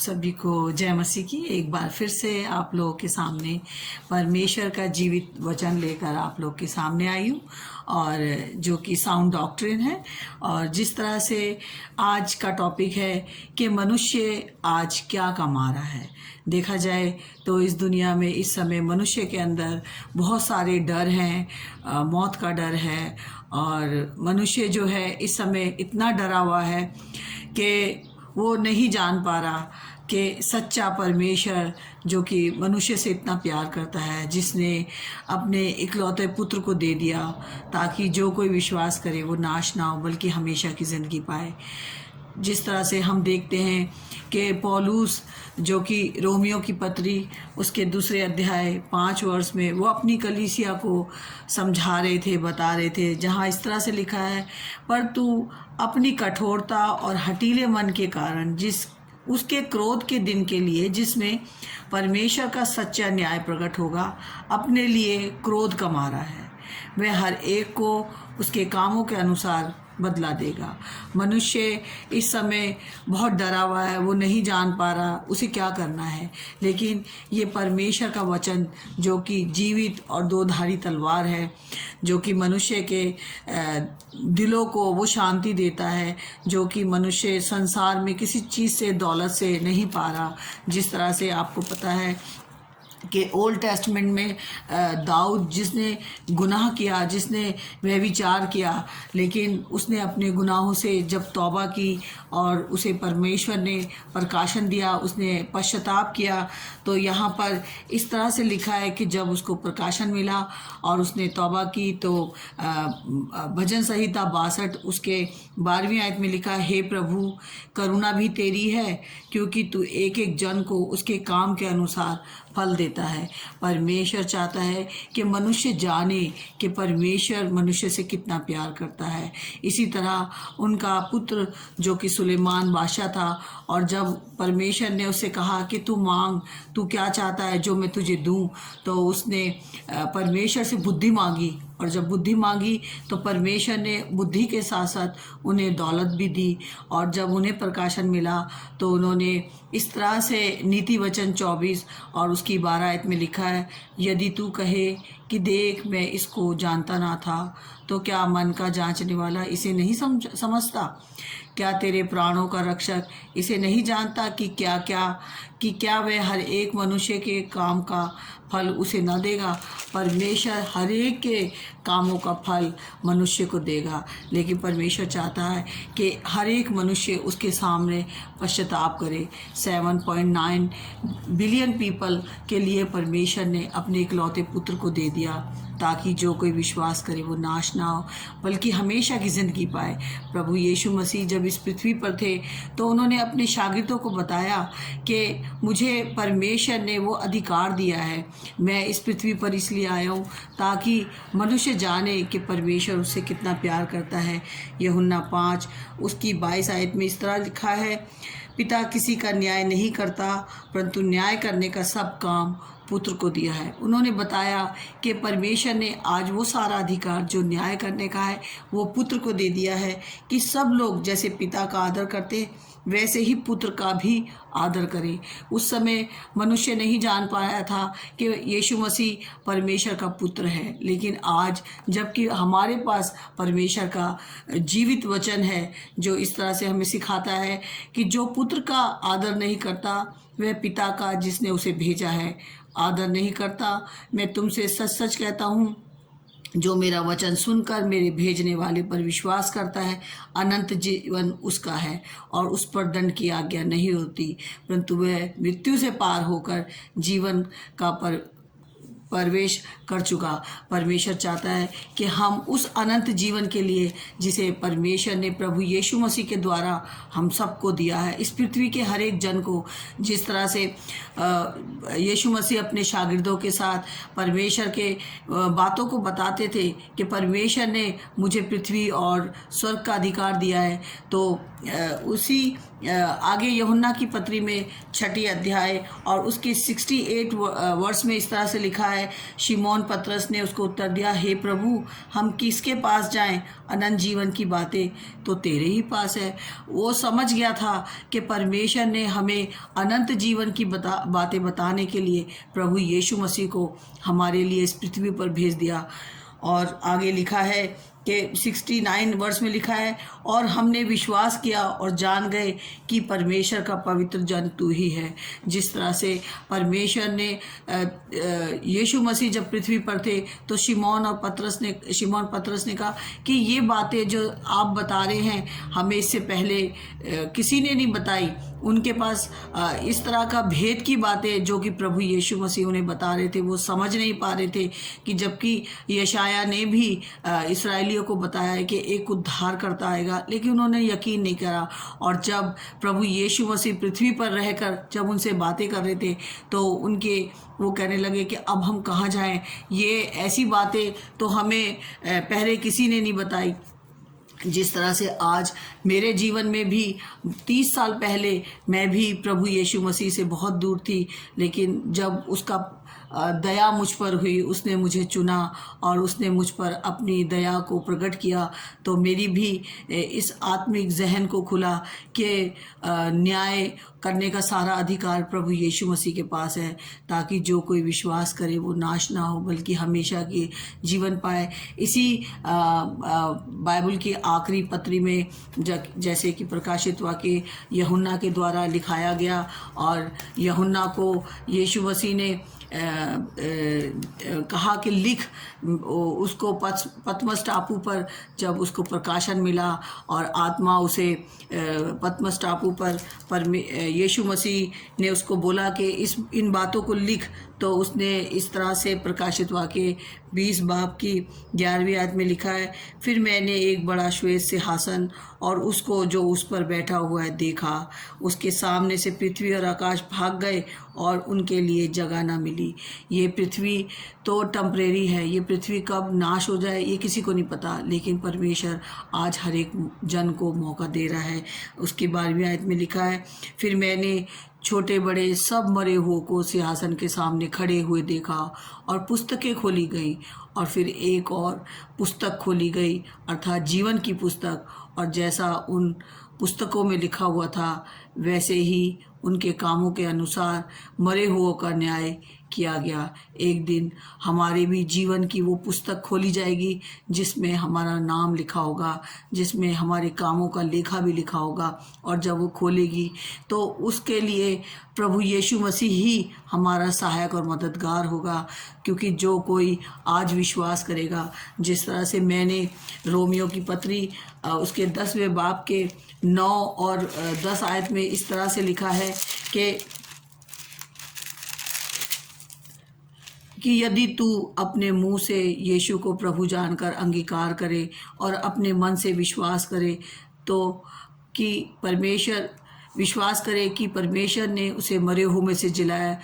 सभी को जय मसीह की। एक बार फिर से आप लोगों के सामने परमेश्वर का जीवित वचन लेकर आप लोग के सामने आई हूँ, और जो कि साउंड डॉक्ट्रिन है। और जिस तरह से आज का टॉपिक है कि मनुष्य आज क्या कमा रहा है। देखा जाए तो इस दुनिया में इस समय मनुष्य के अंदर बहुत सारे डर हैं, मौत का डर है, और मनुष्य जो है इस समय इतना डरा हुआ है कि वो नहीं जान पा रहा कि सच्चा परमेश्वर जो कि मनुष्य से इतना प्यार करता है, जिसने अपने इकलौते पुत्र को दे दिया ताकि जो कोई विश्वास करे वो नाश ना हो बल्कि हमेशा की ज़िंदगी पाए। जिस तरह से हम देखते हैं कि पौलुस जो कि रोमियो की पत्री उसके 2 अध्याय 5 वर्ष में वो अपनी कलीसिया को समझा रहे थे, बता रहे थे, जहाँ इस तरह से लिखा है, पर तू अपनी कठोरता और हठीले मन के कारण उसके क्रोध के दिन के लिए जिसमें परमेश्वर का सच्चा न्याय प्रकट होगा, अपने लिए क्रोध कमा रहा है। वह हर एक को उसके कामों के अनुसार बदला देगा। मनुष्य इस समय बहुत डरा हुआ है, वो नहीं जान पा रहा उसे क्या करना है, लेकिन ये परमेश्वर का वचन जो कि जीवित और 2 धारी तलवार है, जो कि मनुष्य के दिलों को वो शांति देता है जो कि मनुष्य संसार में किसी चीज़ से, दौलत से नहीं पा रहा। जिस तरह से आपको पता है कि ओल्ड टेस्टमेंट में दाऊद जिसने गुनाह किया, जिसने व्यभिचार किया, लेकिन उसने अपने गुनाहों से जब तौबा की और उसे परमेश्वर ने प्रकाशन दिया, उसने पश्चाताप किया, तो यहाँ पर इस तरह से लिखा है कि जब उसको प्रकाशन मिला और उसने तौबा की तो भजन संहिता 62 उसके 12वीं आयत में लिखा, हे प्रभु करुणा भी तेरी है क्योंकि तू एक एक जन को उसके काम के अनुसार फल देता है। परमेश्वर चाहता है कि मनुष्य जाने कि परमेश्वर मनुष्य से कितना प्यार करता है। इसी तरह उनका पुत्र जो कि सुलेमान बादशाह था, और जब परमेश्वर ने उससे कहा कि तू मांग, तू क्या चाहता है जो मैं तुझे दूं, तो उसने परमेश्वर से बुद्धि मांगी, और जब बुद्धि मांगी तो परमेश्वर ने बुद्धि के साथ साथ उन्हें दौलत भी दी। और जब उन्हें प्रकाशन मिला तो उन्होंने इस तरह से नीति वचन 24 और उसकी 12 आयत में लिखा है, यदि तू कहे कि देख मैं इसको जानता ना था, तो क्या मन का जांचने वाला इसे नहीं समझता? क्या तेरे प्राणों का रक्षक इसे नहीं जानता कि क्या वह हर एक मनुष्य के काम का फल उसे न देगा? परमेश्वर हर एक के कामों का फल मनुष्य को देगा, लेकिन परमेश्वर चाहता है कि हर एक मनुष्य उसके सामने पश्चाताप करे। 7.9 बिलियन पीपल के लिए परमेश्वर ने अपने इकलौते पुत्र को दे दिया ताकि जो कोई विश्वास करे वो नाश ना हो बल्कि हमेशा की ज़िंदगी पाए। प्रभु यीशु मसीह जब इस पृथ्वी पर थे तो उन्होंने अपने शागिर्दों को बताया कि मुझे परमेश्वर ने वो अधिकार दिया है, मैं इस पृथ्वी पर इसलिए आया हूँ ताकि मनुष्य जाने कि परमेश्वर उससे कितना प्यार करता है। यूहन्ना 5 उसकी 22 आयत में इस तरह लिखा है, पिता किसी का न्याय नहीं करता परंतु न्याय करने का सब काम पुत्र को दिया है। उन्होंने बताया कि परमेश्वर ने आज वो सारा अधिकार जो न्याय करने का है वो पुत्र को दे दिया है कि सब लोग जैसे पिता का आदर करते वैसे ही पुत्र का भी आदर करें। उस समय मनुष्य नहीं जान पाया था कि यीशु मसीह परमेश्वर का पुत्र है, लेकिन आज जबकि हमारे पास परमेश्वर का जीवित वचन है जो इस तरह से हमें सिखाता है कि जो पुत्र का आदर नहीं करता वह पिता का जिसने उसे भेजा है आदर नहीं करता। मैं तुमसे सच सच कहता हूँ, जो मेरा वचन सुनकर मेरे भेजने वाले पर विश्वास करता है अनंत जीवन उसका है और उस पर दंड की आज्ञा नहीं होती, परंतु वह मृत्यु से पार होकर जीवन का प्रवेश कर चुका। परमेश्वर चाहता है कि हम उस अनंत जीवन के लिए जिसे परमेश्वर ने प्रभु यीशु मसीह के द्वारा हम सबको दिया है, इस पृथ्वी के हर एक जन को, जिस तरह से यीशु मसीह अपने शागिर्दों के साथ परमेश्वर के बातों को बताते थे कि परमेश्वर ने मुझे पृथ्वी और स्वर्ग का अधिकार दिया है, तो आगे यूहन्ना की पत्री में 6 अध्याय और उसके 68 वर्ष में इस तरह से लिखा है। शिमोन पतरस ने उसको उत्तर दिया, हे प्रभु, हम किसके पास जाएं? अनंत जीवन की बातें तो तेरे ही पास है। वो समझ गया था कि परमेश्वर ने हमें अनंत जीवन की बातें बताने के लिए प्रभु यीशु मसीह को हमारे लिए इस पृथ्वी पर भेज दिया। और आगे लिखा है कि 69 वर्ष में लिखा है, और हमने विश्वास किया और जान गए कि परमेश्वर का पवित्र जन तू ही है। जिस तरह से परमेश्वर ने यीशु मसीह जब पृथ्वी पर थे तो शिमोन पतरस ने कहा कि ये बातें जो आप बता रहे हैं हमें इससे पहले किसी ने नहीं बताई। उनके पास इस तरह का भेद की बातें जो कि प्रभु यीशु मसीह उन्हें बता रहे थे वो समझ नहीं पा रहे थे, कि जबकि यशाया ने भी इसराइलियों को बताया है कि एक उद्धार करता आएगा, लेकिन उन्होंने यकीन नहीं करा। और जब प्रभु यीशु मसीह पृथ्वी पर रहकर जब उनसे बातें कर रहे थे तो वो कहने लगे कि अब हम कहाँ जाएं? ये ऐसी बातें तो हमें पहले किसी ने नहीं बताई। जिस तरह से आज मेरे जीवन में भी 30 साल पहले मैं भी प्रभु यीशु मसीह से बहुत दूर थी, लेकिन जब उसका दया मुझ पर हुई, उसने मुझे चुना और उसने मुझ पर अपनी दया को प्रकट किया, तो मेरी भी इस आत्मिक जहन को खुला कि न्याय करने का सारा अधिकार प्रभु यीशु मसीह के पास है, ताकि जो कोई विश्वास करे वो नाश ना हो बल्कि हमेशा के जीवन पाए। इसी बाइबल की आखिरी पत्री में जैसे कि प्रकाशित वाक्य यूहन्ना के द्वारा लिखाया गया, और यूहन्ना को यीशु मसीह ने कहा कि लिख, उसको पतमस टापू पर जब उसको प्रकाशन मिला और आत्मा उसे पतमस टापू पर यीशु मसीह ने उसको बोला कि इन बातों को लिख, तो उसने इस तरह से प्रकाशित वाक्य 20 बाब की 11वीं आयत में लिखा है, फिर मैंने एक बड़ा श्वेत सिंहासन और उसको जो उस पर बैठा हुआ है देखा। उसके सामने से पृथ्वी और आकाश भाग गए और उनके लिए जगह ना मिली। ये पृथ्वी तो टेम्परेरी है, ये पृथ्वी कब नाश हो जाए ये किसी को नहीं पता, लेकिन परमेश्वर आज हर एक जन को मौका दे रहा है। उसकी 12वीं आयत में लिखा है, फिर मैंने छोटे बड़े सब मरे हुओं को सिंहासन के सामने खड़े हुए देखा और पुस्तकें खोली गई, और फिर एक और पुस्तक खोली गई अर्थात जीवन की पुस्तक, और जैसा उन पुस्तकों में लिखा हुआ था वैसे ही उनके कामों के अनुसार मरे हुओं का न्याय किया गया। एक दिन हमारे भी जीवन की वो पुस्तक खोली जाएगी जिसमें हमारा नाम लिखा होगा, जिसमें हमारे कामों का लेखा भी लिखा होगा, और जब वो खोलेगी तो उसके लिए प्रभु यीशु मसीह ही हमारा सहायक और मददगार होगा। क्योंकि जो कोई आज विश्वास करेगा, जिस तरह से मैंने रोमियो की पत्री उसके 10वें बाब के 9 और 10 आयत में इस तरह से लिखा है कि यदि तू अपने मुंह से यीशु को प्रभु जानकर अंगीकार करे और अपने मन से विश्वास करे कि परमेश्वर ने उसे मरे हुए में से जिलाया,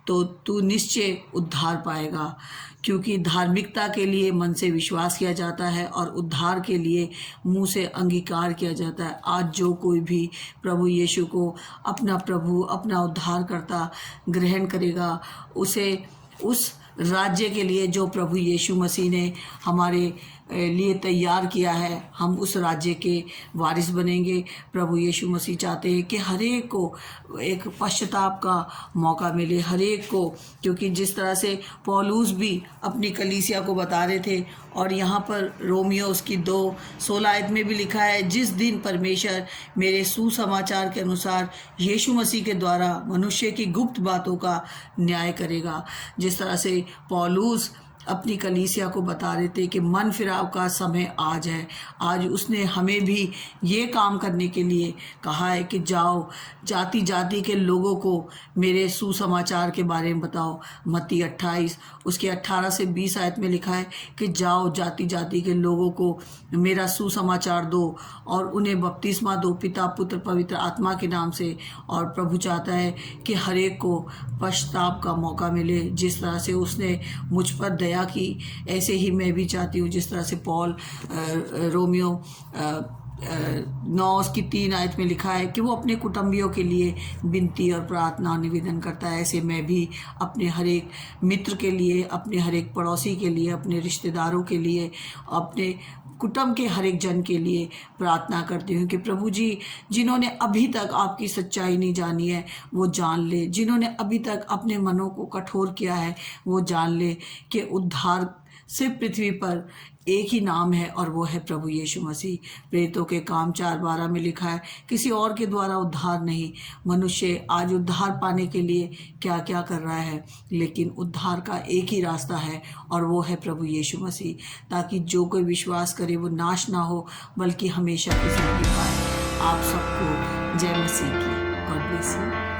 तो तू निश्चय उद्धार पाएगा। क्योंकि धार्मिकता के लिए मन से विश्वास किया जाता है और उद्धार के लिए मुंह से अंगीकार किया जाता है। आज जो कोई भी प्रभु यीशु को अपना प्रभु अपना उद्धारकर्ता ग्रहण करेगा, उसे उस राज्य के लिए जो प्रभु यीशु मसीह ने हमारे लिए तैयार किया है, हम उस राज्य के वारिस बनेंगे। प्रभु यीशु मसीह चाहते हैं कि हर एक को एक पश्चाताप का मौका मिले, हर एक को, क्योंकि जिस तरह से पौलुस भी अपनी कलीसिया को बता रहे थे, और यहाँ पर रोमियो उसकी 2:16 आयत में भी लिखा है, जिस दिन परमेश्वर मेरे सुसमाचार के अनुसार यीशु मसीह के द्वारा मनुष्य की गुप्त बातों का न्याय करेगा। जिस तरह से पौलुस अपनी कलीसिया को बता रहे थे कि मन फिराव का समय आज है। आज उसने हमें भी ये काम करने के लिए कहा है कि जाओ जाति जाति के लोगों को मेरे सुसमाचार के बारे में बताओ। मत्ती 28 उसके 18 से 20 आयत में लिखा है कि जाओ जाति जाति के लोगों को मेरा सुसमाचार दो और उन्हें बपतिस्मा दो पिता पुत्र पवित्र आत्मा के नाम से। और प्रभु चाहता है कि हर एक को पश्चाताप का मौका मिले। जिस तरह से उसने मुझ पर दया की, ऐसे ही मैं भी चाहती हूँ जिस तरह से पॉल रोमियो 9 उसकी 3 आयत में लिखा है कि वो अपने कुटुंबियों के लिए विनती और प्रार्थना निवेदन करता है। ऐसे मैं भी अपने हर एक मित्र के लिए, अपने हर एक पड़ोसी के लिए, अपने रिश्तेदारों के लिए, अपने कुटुंब के हर एक जन के लिए प्रार्थना करती हूँ कि प्रभु जी, जिन्होंने अभी तक आपकी सच्चाई नहीं जानी है वो जान ले, जिन्होंने अभी तक अपने मनों को कठोर किया है वो जान ले कि उद्धार सिर्फ पृथ्वी पर एक ही नाम है और वो है प्रभु यीशु मसीह। प्रेरितों के काम 4:12 में लिखा है, किसी और के द्वारा उद्धार नहीं। मनुष्य आज उद्धार पाने के लिए क्या क्या कर रहा है, लेकिन उद्धार का एक ही रास्ता है और वो है प्रभु यीशु मसीह, ताकि जो कोई विश्वास करे वो नाश ना हो बल्कि हमेशा की जिंदगी पाए। आप सबको जय मसीह की। God bless you.